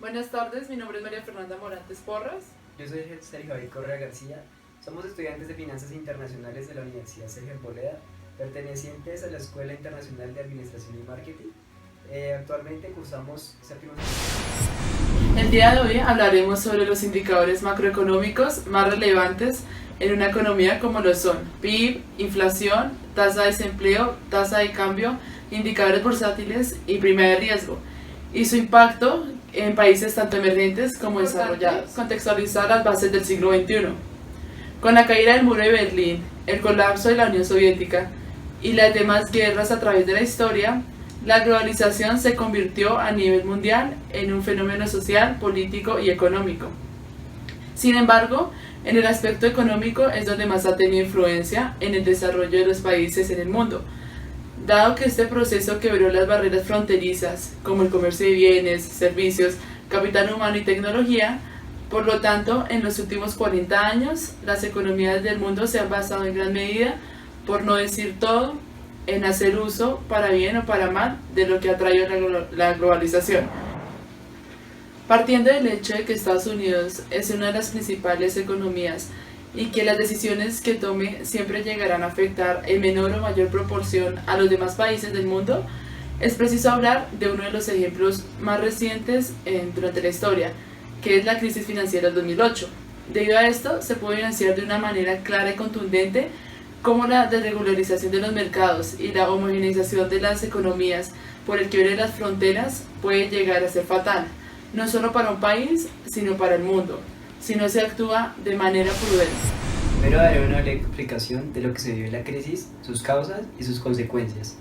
Buenas tardes, mi nombre es María Fernanda Morantes Porras. Yo soy Sergio Javier Correa García. Somos estudiantes de Finanzas Internacionales de la Universidad Sergio Arboleda, pertenecientes a la Escuela Internacional de Administración y Marketing. Actualmente cursamos séptimo semestre. El día de hoy hablaremos sobre los indicadores macroeconómicos más relevantes en una economía como lo son PIB, inflación, tasa de desempleo, tasa de cambio, indicadores bursátiles y prima de riesgo, y su impacto en países tanto emergentes como desarrollados. Contextualizar las bases del siglo XXI. Con la caída del muro de Berlín, el colapso de la Unión Soviética y las demás guerras a través de la historia, la globalización se convirtió a nivel mundial en un fenómeno social, político y económico. Sin embargo, en el aspecto económico es donde más ha tenido influencia en el desarrollo de los países en el mundo, dado que este proceso quebró las barreras fronterizas, como el comercio de bienes, servicios, capital humano y tecnología. Por lo tanto, en los últimos 40 años, las economías del mundo se han basado en gran medida, por no decir todo, en hacer uso, para bien o para mal, de lo que ha traído la globalización. Partiendo del hecho de que Estados Unidos es una de las principales economías y que las decisiones que tome siempre llegarán a afectar en menor o mayor proporción a los demás países del mundo, es preciso hablar de uno de los ejemplos más recientes durante la historia, que es la crisis financiera del 2008. Debido a esto, se puede evidenciar de una manera clara y contundente cómo la desregularización de los mercados y la homogeneización de las economías por el quiebre de las fronteras puede llegar a ser fatal, no solo para un país, sino para el mundo, si no se actúa de manera prudente. Primero daré una explicación de lo que se dio en la crisis, sus causas y sus consecuencias.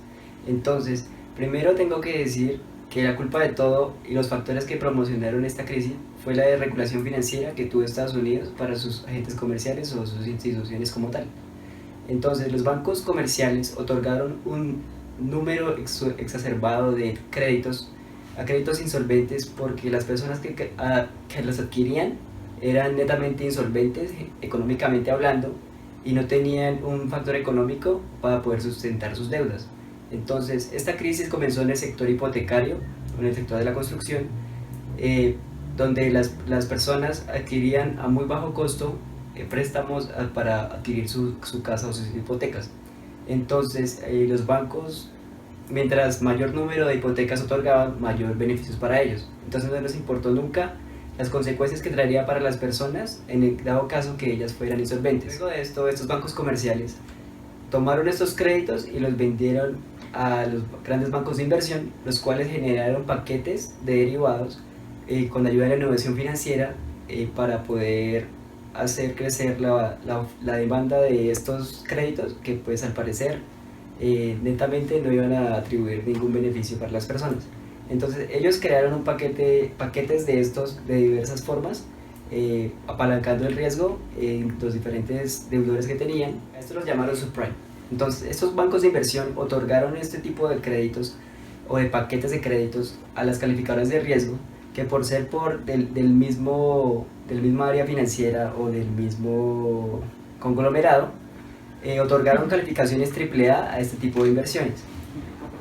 Entonces, primero tengo que decir que la culpa de todo y los factores que promocionaron esta crisis fue la desregulación financiera que tuvo Estados Unidos para sus agentes comerciales o sus instituciones como tal. Entonces, los bancos comerciales otorgaron un número exacerbado de créditos a créditos insolventes porque las personas que los adquirían eran netamente insolventes económicamente hablando y no tenían un factor económico para poder sustentar sus deudas. Entonces, esta crisis comenzó en el sector hipotecario, en el sector de la construcción, donde las personas adquirían a muy bajo costo préstamos para adquirir su casa o sus hipotecas. Entonces, los bancos, mientras mayor número de hipotecas otorgaban, mayor beneficios para ellos. Entonces, no les importó nunca las consecuencias que traería para las personas en el dado caso que ellas fueran insolventes. Luego de esto, estos bancos comerciales tomaron estos créditos y los vendieron a los grandes bancos de inversión, los cuales generaron paquetes de derivados con ayuda de la innovación financiera para poder hacer crecer la demanda de estos créditos que pues al parecer netamente no iban a atribuir ningún beneficio para las personas. Entonces ellos crearon paquetes de estos de diversas formas, apalancando el riesgo en los diferentes deudores que tenían. A esto los llamaron subprime. Entonces estos bancos de inversión otorgaron este tipo de créditos o de paquetes de créditos a las calificadoras de riesgo que por ser del mismo área financiera o del mismo conglomerado, otorgaron calificaciones AAA a este tipo de inversiones.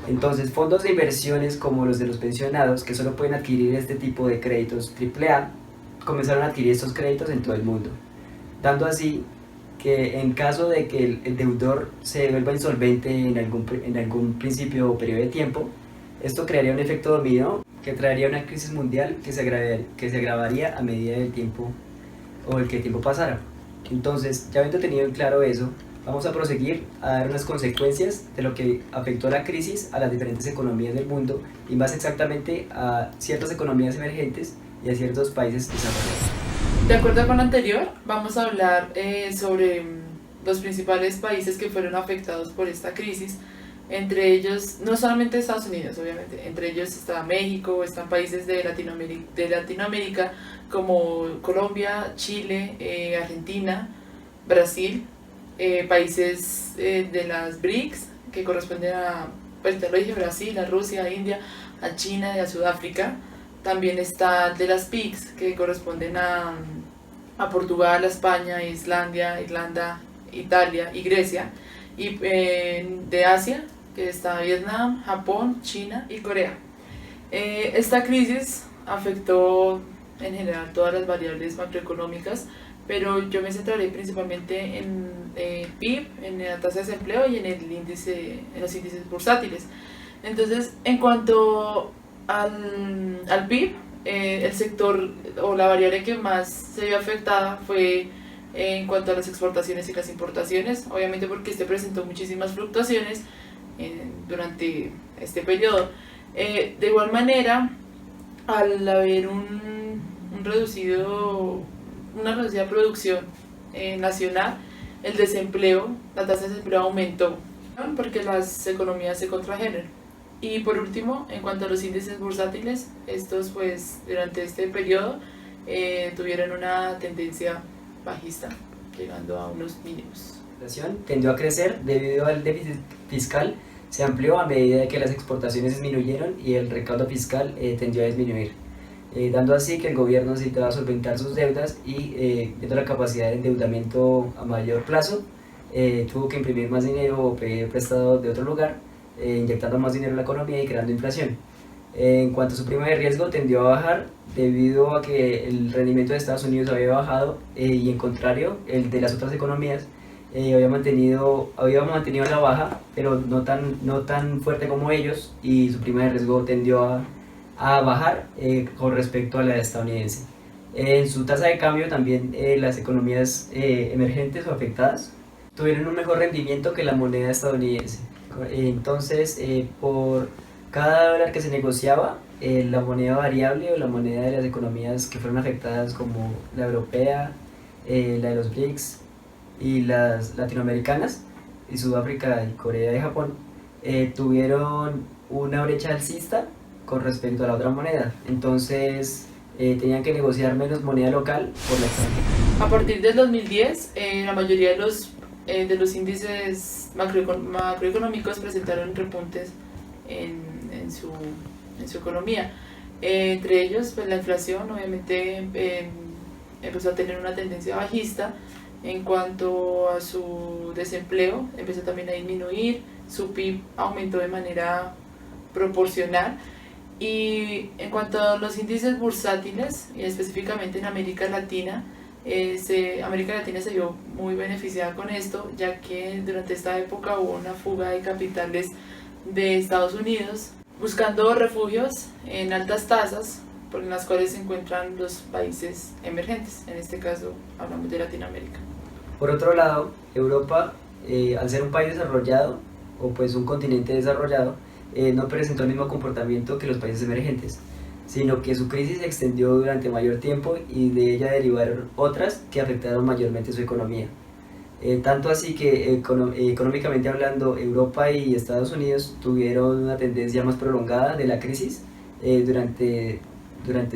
Entonces, fondos de inversiones como los de los pensionados, que solo pueden adquirir este tipo de créditos AAA, comenzaron a adquirir estos créditos en todo el mundo, dando así que en caso de que el deudor se vuelva insolvente en algún principio o periodo de tiempo, esto crearía un efecto dominó que traería una crisis mundial que se agravaría a medida del tiempo o el que el tiempo pasara. Entonces, ya habiendo tenido en claro eso, vamos a proseguir a dar unas consecuencias de lo que afectó la crisis a las diferentes economías del mundo y más exactamente a ciertas economías emergentes y a ciertos países desarrollados. De acuerdo con lo anterior, vamos a hablar sobre los principales países que fueron afectados por esta crisis. Entre ellos, no solamente Estados Unidos, obviamente, entre ellos está México, están países de Latinoamérica como Colombia, Chile, Argentina, Brasil, países de las BRICS, que corresponden a, pues te lo dije, Brasil, a Rusia, a India, a China y a Sudáfrica. También está de las PIGS, que corresponden a Portugal, a España, Islandia, Irlanda, Italia y Grecia. Y de Asia, que está Vietnam, Japón, China y Corea. Esta crisis afectó en general todas las variables macroeconómicas, pero yo me centraré principalmente en PIB, en la tasa de desempleo y en en los índices bursátiles. Entonces, en cuanto al PIB, el sector o la variable que más se vio afectada fue en cuanto a las exportaciones y las importaciones, obviamente porque este presentó muchísimas fluctuaciones durante este periodo. De igual manera, al haber una reducida producción nacional, el desempleo, la tasa de desempleo aumentó porque las economías se contrajeron. Y por último, en cuanto a los índices bursátiles, estos pues durante este periodo tuvieron una tendencia bajista, llegando a unos mínimos. La inflación tendió a crecer debido al déficit fiscal, se amplió a medida de que las exportaciones disminuyeron y el recaudo fiscal tendió a disminuir, dando así que el gobierno necesitaba solventar sus deudas y viendo la capacidad de endeudamiento a mayor plazo, tuvo que imprimir más dinero o pedir prestado de otro lugar, inyectando más dinero en la economía y creando inflación. En cuanto a su prima de riesgo, tendió a bajar debido a que el rendimiento de Estados Unidos había bajado y en contrario, el de las otras economías había mantenido la baja, pero no tan fuerte como ellos, y su prima de riesgo tendió a bajar con respecto a la estadounidense. En su tasa de cambio también las economías emergentes o afectadas tuvieron un mejor rendimiento que la moneda estadounidense. Entonces, por cada dólar que se negociaba, la moneda variable o la moneda de las economías que fueron afectadas como la europea, la de los BRICS y las latinoamericanas, y Sudáfrica y Corea y Japón, tuvieron una brecha alcista con respecto a la otra moneda. Entonces, tenían que negociar menos moneda local por la extranjera. A partir del 2010, la mayoría de los índices macroeconómicos presentaron repuntes en su economía. Entre ellos, pues, la inflación obviamente empezó a tener una tendencia bajista. En cuanto a su desempleo, empezó también a disminuir, su PIB aumentó de manera proporcional. Y en cuanto a los índices bursátiles, y específicamente en América Latina, América Latina se vio muy beneficiada con esto, ya que durante esta época hubo una fuga de capitales de Estados Unidos, buscando refugios en altas tasas, por las cuales se encuentran los países emergentes. En este caso hablamos de Latinoamérica. Por otro lado, Europa, al ser un país desarrollado, o pues un continente desarrollado, no presentó el mismo comportamiento que los países emergentes, sino que su crisis se extendió durante mayor tiempo y de ella derivaron otras que afectaron mayormente su economía. Tanto así que económicamente hablando, Europa y Estados Unidos tuvieron una tendencia más prolongada de la crisis durante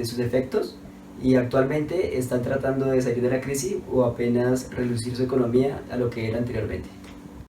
sus efectos, y actualmente están tratando de salir de la crisis o apenas reducir su economía a lo que era anteriormente.